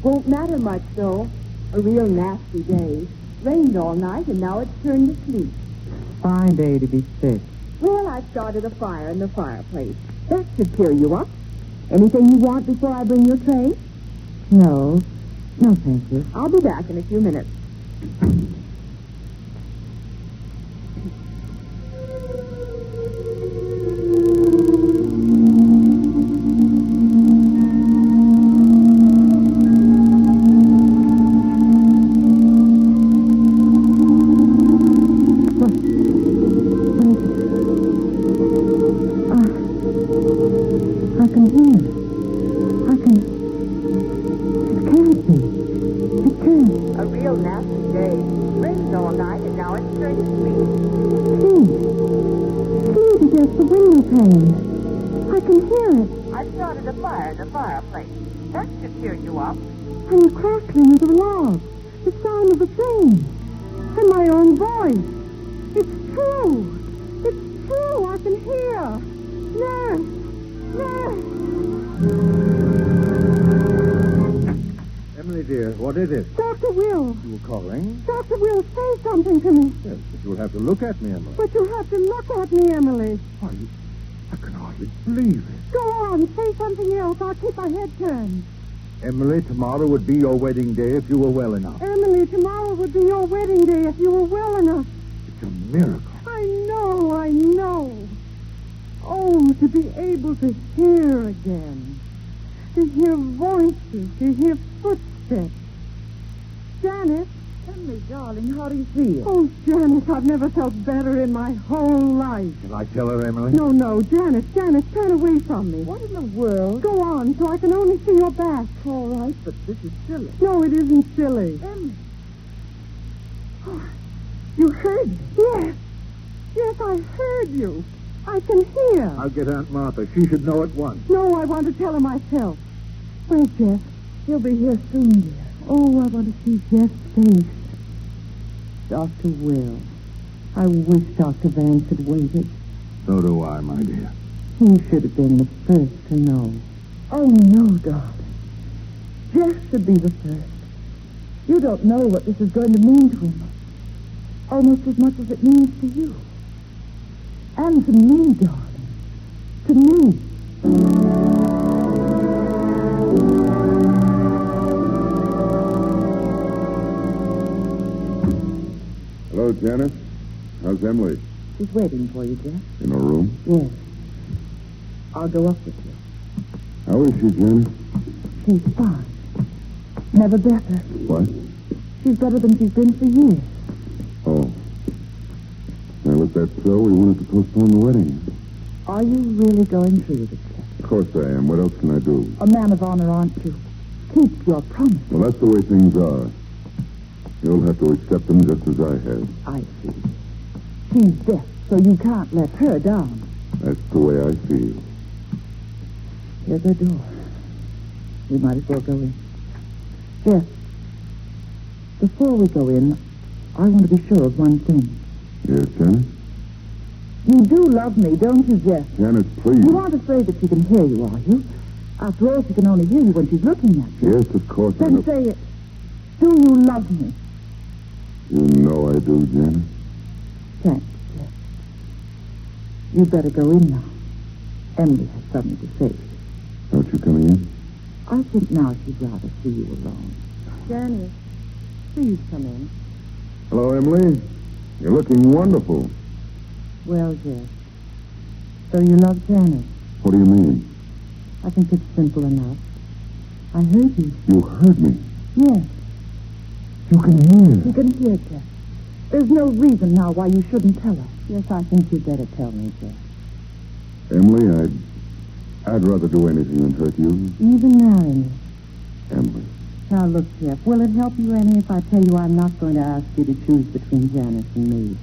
Speaker 8: Won't matter much, though. A real nasty day. Rained all night, and now it's turned to sleet.
Speaker 3: Fine day to be sick.
Speaker 8: Well, I started a fire in the fireplace. That should cheer you up. Anything you want before I bring your tray?
Speaker 3: No, thank you.
Speaker 8: I'll be back in a few minutes.
Speaker 6: Look at me, Emily.
Speaker 3: But you have to look at me, Emily.
Speaker 6: Why, I can hardly believe it.
Speaker 3: Go on, say something else. I'll keep my head turned.
Speaker 6: Emily, tomorrow would be your wedding day if you were well enough.
Speaker 3: Emily, tomorrow would be your wedding day if you were well enough.
Speaker 6: It's a miracle.
Speaker 3: I know. Oh, to be able to hear again. To hear voices, to hear footsteps. Janet. Emily, darling, how do you feel? Oh, Janet, I've never felt better in my whole life.
Speaker 6: Shall I tell her, Emily?
Speaker 3: No, Janet, turn away from me. What in the world? Go on, so I can only see your back. All right, but this is silly. No, it isn't silly. Emily. Oh, you heard me? Yes, I heard you. I can hear.
Speaker 6: I'll get Aunt Martha. She should know at once.
Speaker 3: No, I want to tell her myself. Where's Jeff? He'll be here soon, dear. Oh, I want to see Jeff's face. Dr. Will. I wish Dr. Vance had waited.
Speaker 6: So do I, my dear.
Speaker 3: He should have been the first to know. Oh, no, darling. Jeff should be the first. You don't know what this is going to mean to him. Almost as much as it means to you. And to me, darling. To me.
Speaker 1: Hello, Janet. How's Emily?
Speaker 3: She's waiting for you, Jeff.
Speaker 1: In her room?
Speaker 3: Yes. I'll go up with you.
Speaker 6: How is she, Janet?
Speaker 5: She's fine. Never better.
Speaker 6: What?
Speaker 5: She's better than she's been for years.
Speaker 6: Oh. Well, if that's so, we wanted to postpone the wedding.
Speaker 5: Are you really going through with it, Jeff?
Speaker 6: Of course I am. What else can I do?
Speaker 5: A man of honor, aren't you? Keep your promise.
Speaker 6: Well, that's the way things are. You'll have to accept them just as I have.
Speaker 5: I see. She's deaf, so you can't let her down.
Speaker 6: That's the way I feel.
Speaker 5: Here's her door. We might as well go in. Jeff, before we go in, I want to be sure of one thing.
Speaker 6: Yes, Janet?
Speaker 5: You do love me, don't you, Jeff?
Speaker 6: Janet, please.
Speaker 5: You aren't afraid that she can hear you, are you? After all, she can only hear you when she's looking at you.
Speaker 6: Yes, of course.
Speaker 5: Then say it. Do you love me?
Speaker 6: You know I do, Janet.
Speaker 5: Thanks, Jeff. You'd better go in now. Emily has something to say.
Speaker 6: Aren't you coming in?
Speaker 5: I think now she'd rather see you alone. Janice, please come in.
Speaker 6: Hello, Emily. You're looking wonderful.
Speaker 5: Well, Jeff, so you love Janice?
Speaker 6: What do you mean?
Speaker 5: I think it's simple enough. I heard you.
Speaker 6: You heard me?
Speaker 5: Yes.
Speaker 6: You can hear.
Speaker 5: You can hear, Jeff. There's no reason now why you shouldn't tell her. Yes, I think you'd better tell me, Jeff.
Speaker 6: Emily, I'd rather do anything than hurt you.
Speaker 5: Even marry me.
Speaker 6: Emily.
Speaker 5: Now, look, Jeff, will it help you any if I tell you I'm not going to ask you to choose between Janice and me?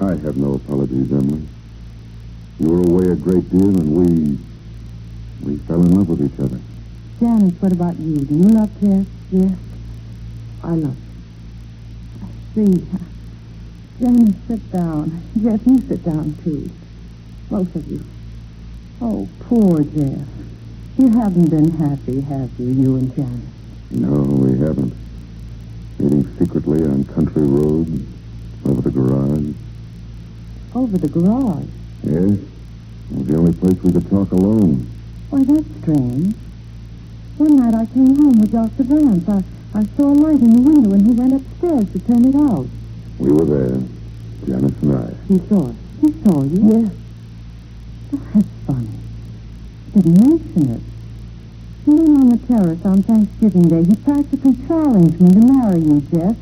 Speaker 6: I have no apologies, Emily. You were away a great deal, and we fell in love with each other.
Speaker 5: Janice, what about you? Do you love Jeff? Yes. I love you. I see. Janice, sit down. Jeff, you sit down, too. Both of you. Oh, poor Jeff. You haven't been happy, have you and Janice?
Speaker 6: No, we haven't. Meeting secretly on country roads, over the garage.
Speaker 5: Over the garage?
Speaker 6: Yes. It was the only place we could talk alone.
Speaker 5: Why, that's strange. One night I came home with Dr. Vance. I saw a light in the window, and he went upstairs to turn it out.
Speaker 6: We were there, Janice and I.
Speaker 5: He saw us. He saw you? Yes. Oh, that's funny. Didn't mention it. And then on the terrace on Thanksgiving Day, he practically challenged me to marry you, Jeff.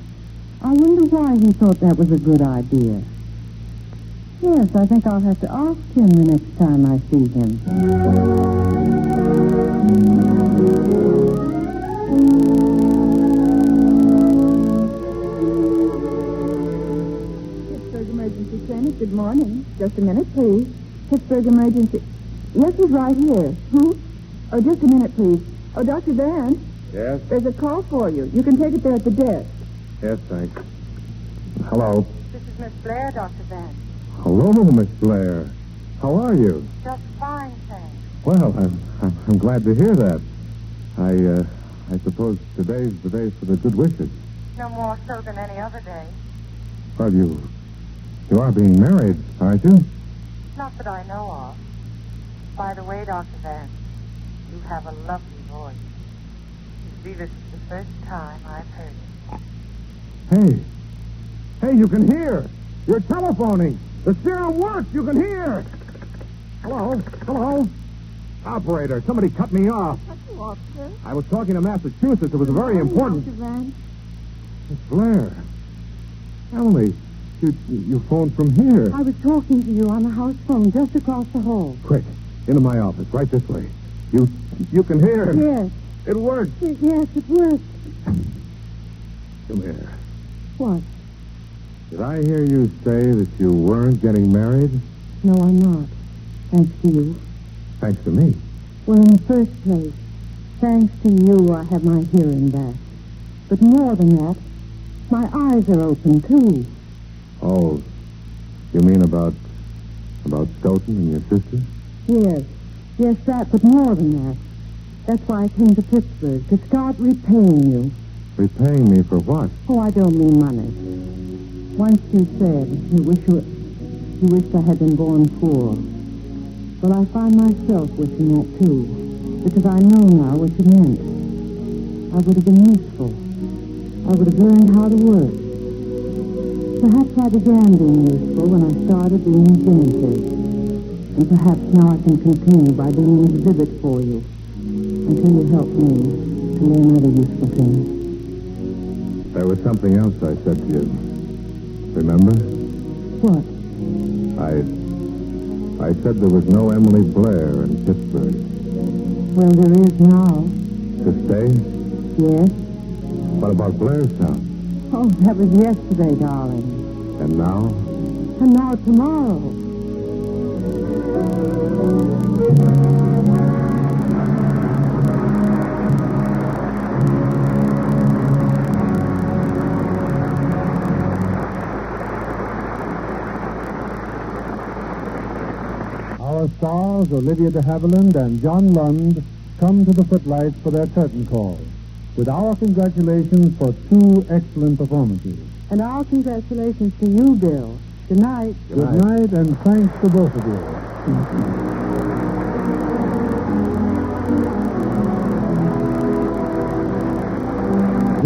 Speaker 5: I wonder why he thought that was a good idea. Yes, I think I'll have to ask him the next time I see him. Pittsburgh Emergency Clinic, good morning. Just a minute, please. Pittsburgh Emergency. Yes, he's right here. Who? Oh, just a minute, please. Oh, Dr. Vance.
Speaker 4: Yes?
Speaker 5: There's a call for you. You can take it there at the desk.
Speaker 4: Yes, thanks. Hello.
Speaker 8: This is Miss Blair, Dr. Vance.
Speaker 4: Hello, Miss Blair. How are you?
Speaker 8: Just fine, thanks.
Speaker 4: Well, I'm glad to hear that. I suppose today's the day for the good wishes.
Speaker 8: No more so than any other day.
Speaker 4: Well, you are being married, aren't you?
Speaker 8: Not that I know of. By the way, Dr. Vance, you have a lovely voice. You see, this is the first time I've heard it.
Speaker 4: Hey, you can hear. You're telephoning. The serum works. You can hear. Hello. Operator, somebody cut me off.
Speaker 5: Cut you off, sir?
Speaker 4: I was talking to Massachusetts. It was a very important...
Speaker 5: Dr. Vance.
Speaker 4: Miss Blair. Emily, you phoned from here.
Speaker 5: I was talking to you on the house phone just across the hall.
Speaker 4: Quick, into my office, right this way. You can hear.
Speaker 5: Yes.
Speaker 4: It worked.
Speaker 5: Yes, it worked.
Speaker 4: Come here.
Speaker 5: What?
Speaker 4: Did I hear you say that you weren't getting married?
Speaker 5: No, I'm not. Thanks to you.
Speaker 4: Thanks to me.
Speaker 5: Well, in the first place, thanks to you, I have my hearing back. But more than that, my eyes are open, too.
Speaker 4: Oh, you mean about Stoughton and your sister?
Speaker 5: Yes, that, but more than that. That's why I came to Pittsburgh, to start repaying you.
Speaker 4: Repaying me for what?
Speaker 5: Oh, I don't mean money. Once you said you wished I had been born poor. Well, I find myself wishing that, too, because I know now what you meant. I would have been useful. I would have learned how to work. Perhaps I began being useful when I started being diminutive. And perhaps now I can continue by being an exhibit for you. until you help me to learn other useful things.
Speaker 4: There was something else I said to you. Remember?
Speaker 5: What?
Speaker 4: I said there was no Emily Blair in Pittsburgh.
Speaker 5: Well, there is now.
Speaker 4: To stay?
Speaker 5: Yes?
Speaker 4: What about Blairtown?
Speaker 5: Oh, that was yesterday, darling.
Speaker 4: And now?
Speaker 5: And now tomorrow.
Speaker 2: Our stars, Olivia de Havilland and John Lund, come to the footlights for their curtain call, with our congratulations for 2 excellent performances.
Speaker 5: And our congratulations to you, Bill. Good night.
Speaker 2: Good night, and thanks to both of you.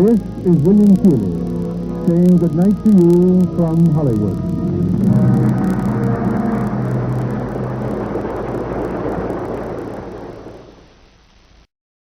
Speaker 2: This is William Keeley saying good night to you from Hollywood.